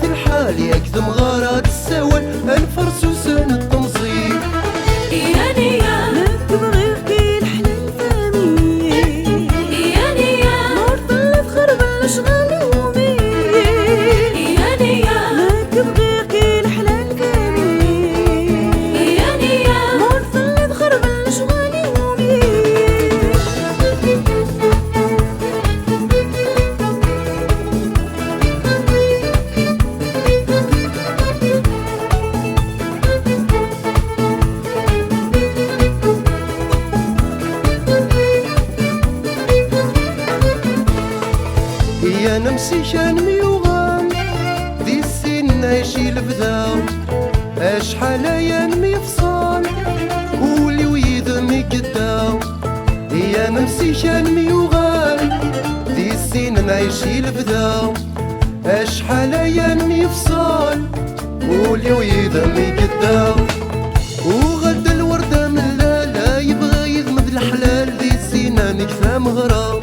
في الحال يكذب غارات السوال انفرسو سن التمصير يا نيا نكتب غير كي الحلال فامي يا نيا مرطل تخرب الاشغال يومي يا نيا نكتب غير كي الحلال فامي يا نيا مرطل تخرب الاشغال يومي يا نمسي شان ميوغان دي السن عيشي البداو اشحال يا نمي فصال قولي ويدمي قداو يا نمسي شان ميوغان دي السن نعيشي البداو اشحال يا نمي فصال قولي ويدمي قداو وغدا الوردة من لا يبغى يذمد الحلال دي السنة نكفى مغرام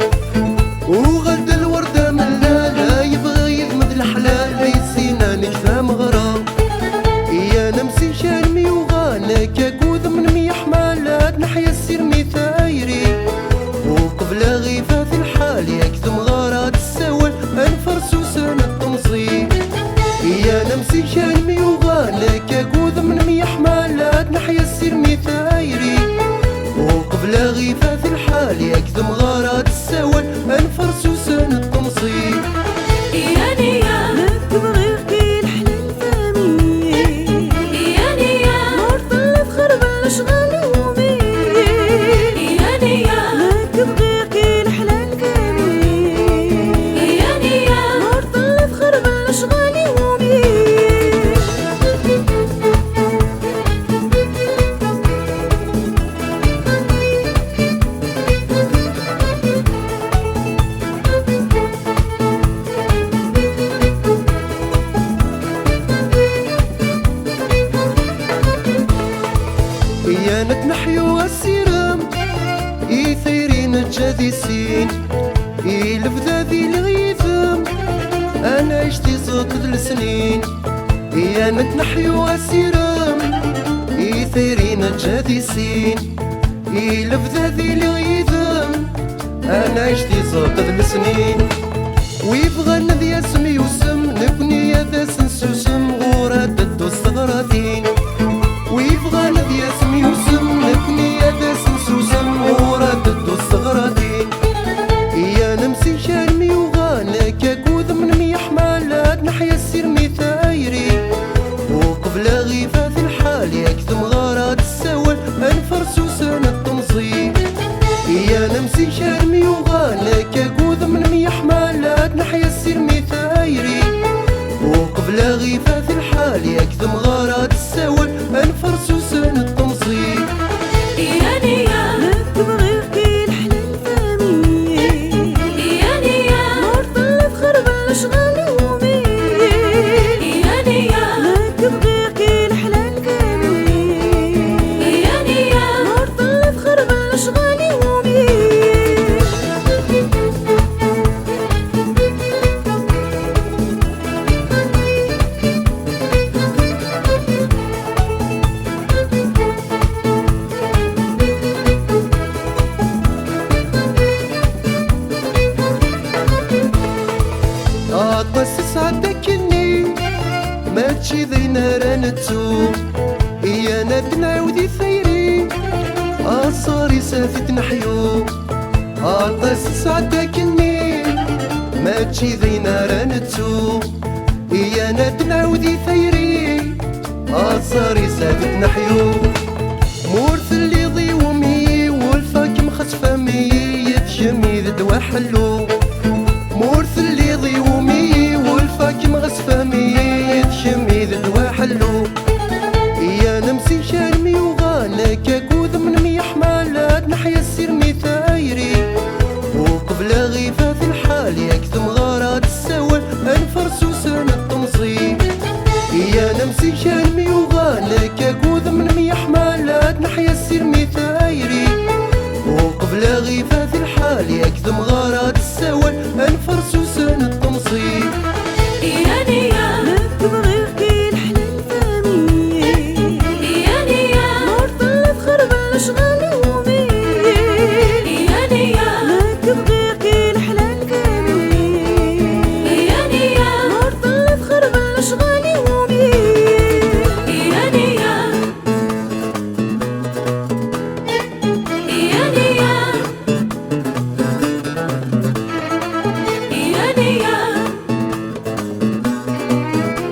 وغدا الوردة من لا يبغى يذمد الحلال بيسينا نكفى مغرام يا نمسي شارمي وغانا كاكوذ من ميح مالات نحيا السير مثايري وقبل غيفة في الحال يكتم غارات السوال انفرسو سنة التمصير يا نمسي شارمي وغانا كاكوذ من ميح مالات نحيا السير مثايري وقبل غيفة في الحال يكتم غارات السوال انفرسو سنة التمصير يا نيا نكتب غير كي الحلال فامي يا نيا مرطل تخرب الاشغال يومي يا نيا نكتب غير كي الحلال فامي يا نيا مرطل تخرب الاشغال يومي يا نتنحيو السيرم يثيرين الجاذسين الفذاذي الغيثم انا عشتي صوت السنين يا نتنحيو السيرم يثيرين الجاذسين الفذاذي الغيثم انا عشتي صوت السنين ويبغى النذي اسمي وسم نكوني يا ذا سنسوسم غورات الدو الصغراثين ويبغى الذي اسمي وسم نكني يا ذا سنسوسم وراد الدو الصغراتين يا نمسي شارمي وغانا كاكوذ من ميح مالات نحيا السير مثايري وقبل غيفة في الحال يكتم غارات السوال انفرسو سنة التمصير يا نمسي شارمي وغانا كاكوذ من ميح مالات نحيا السير مثايري وقبل غيفة في الحال يكتم غارات السوال انفرسو سنة التمصير يا نيا نكتب غير كي الحلال فامي يا نيا مرطل تخرب الاشغال يومي يا نيا نكتب غير كي الحلال فامي يا نيا مرطل تخرب الاشغال يومي أطمس عدكني ما تشي ذي نهر نتسو يا ندنا وذي ثيري أصاري سافت نحيو أطمس عدكني ما تشي ذي نهر نتسو يا ندنا وذي ثيري أصاري سافت نحيو مورث اللي ضي ومي والفاك مخسفة مي يتشمي ذا دوا حلو مورث